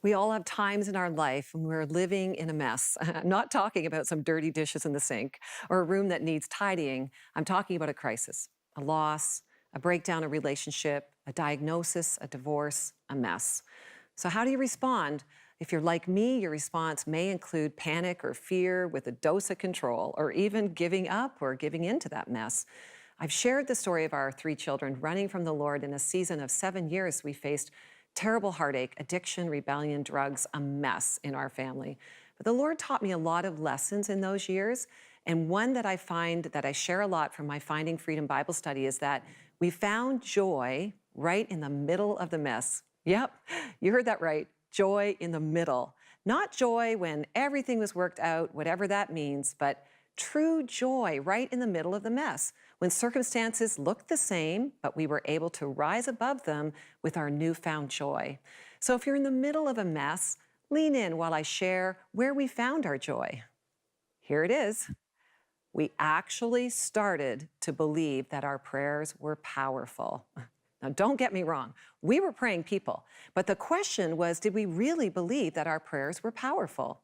We all have times in our life when we're living in a mess. I'm not talking about some dirty dishes in the sink or a room that needs tidying. I'm talking about a crisis, a loss, a breakdown in a relationship, a diagnosis, a divorce, a mess. So, how do you respond? If you're like me, your response may include panic or fear with a dose of control, or even giving up or giving into that mess. I've shared the story of our three children running from the Lord in a season of 7 years. We faced terrible heartache, addiction, rebellion, drugs, a mess in our family. But the Lord taught me a lot of lessons in those years. And one that I find that I share a lot from my Finding Freedom Bible study is that we found joy right in the middle of the mess. Yep, you heard that right. Joy in the middle. Not joy when everything was worked out, whatever that means, but true joy right in the middle of the mess, when circumstances looked the same, but we were able to rise above them with our newfound joy. So if you're in the middle of a mess, lean in while I share where we found our joy. Here it is. We actually started to believe that our prayers were powerful. Now, don't get me wrong. We were praying people, but the question was, did we really believe that our prayers were powerful?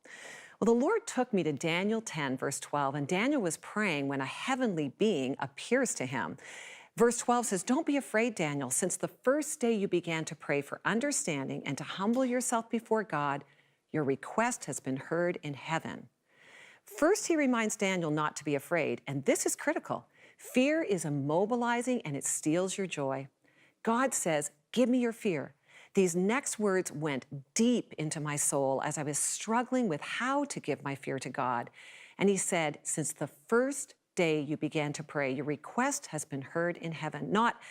Well, the Lord took me to Daniel 10, verse 12, and Daniel was praying when a heavenly being appears to him. Verse 12 says, "Don't be afraid, Daniel, since the first day you began to pray for understanding and to humble yourself before God, your request has been heard in heaven." First, he reminds Daniel not to be afraid, and this is critical. Fear is immobilizing and it steals your joy. God says, "Give me your fear." These next words went deep into my soul as I was struggling with how to give my fear to God. And he said, "Since the first day you began to pray, your request has been heard in heaven." Not,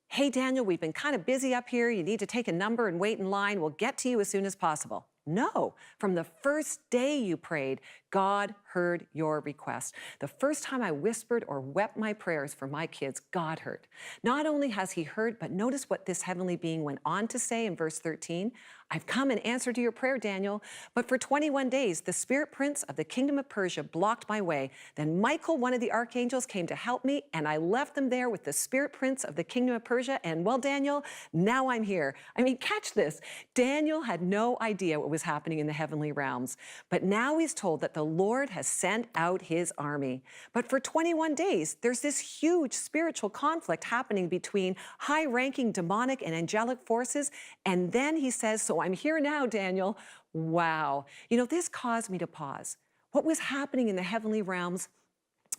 "Hey, Daniel, we've been kind of busy up here. You need to take a number and wait in line. We'll get to you as soon as possible." No, from the first day you prayed, God heard your request. The first time I whispered or wept my prayers for my kids, God heard. Not only has he heard, but notice what this heavenly being went on to say in verse 13. "I've come in answer to your prayer, Daniel, but for 21 days, the spirit prince of the kingdom of Persia blocked my way. Then Michael, one of the archangels, came to help me, and I left them there with the spirit prince of the kingdom of Persia. And well, Daniel, now I'm here." I mean, catch this. Daniel had no idea what was happening in the heavenly realms, but now he's told that the Lord has sent out his army. But for 21 days, there's this huge spiritual conflict happening between high-ranking demonic and angelic forces. And then he says, "So I'm here now, Daniel." Wow. This caused me to pause. What was happening in the heavenly realms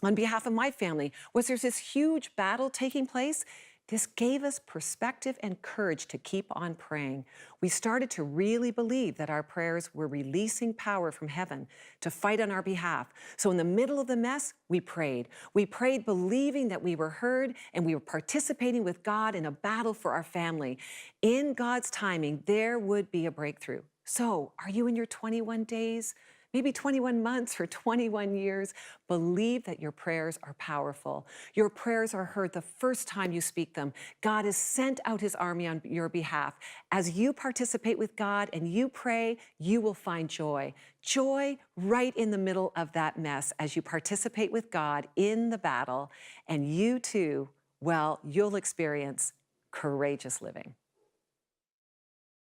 on behalf of my family? Was there this huge battle taking place? This gave us perspective and courage to keep on praying. We started to really believe that our prayers were releasing power from heaven to fight on our behalf. So in the middle of the mess, we prayed. We prayed believing that we were heard and we were participating with God in a battle for our family. In God's timing, there would be a breakthrough. So are you in your 21 days? Maybe 21 months or 21 years, believe that your prayers are powerful. Your prayers are heard the first time you speak them. God has sent out his army on your behalf. As you participate with God and you pray, you will find joy. Joy right in the middle of that mess as you participate with God in the battle. And you too, well, you'll experience courageous living.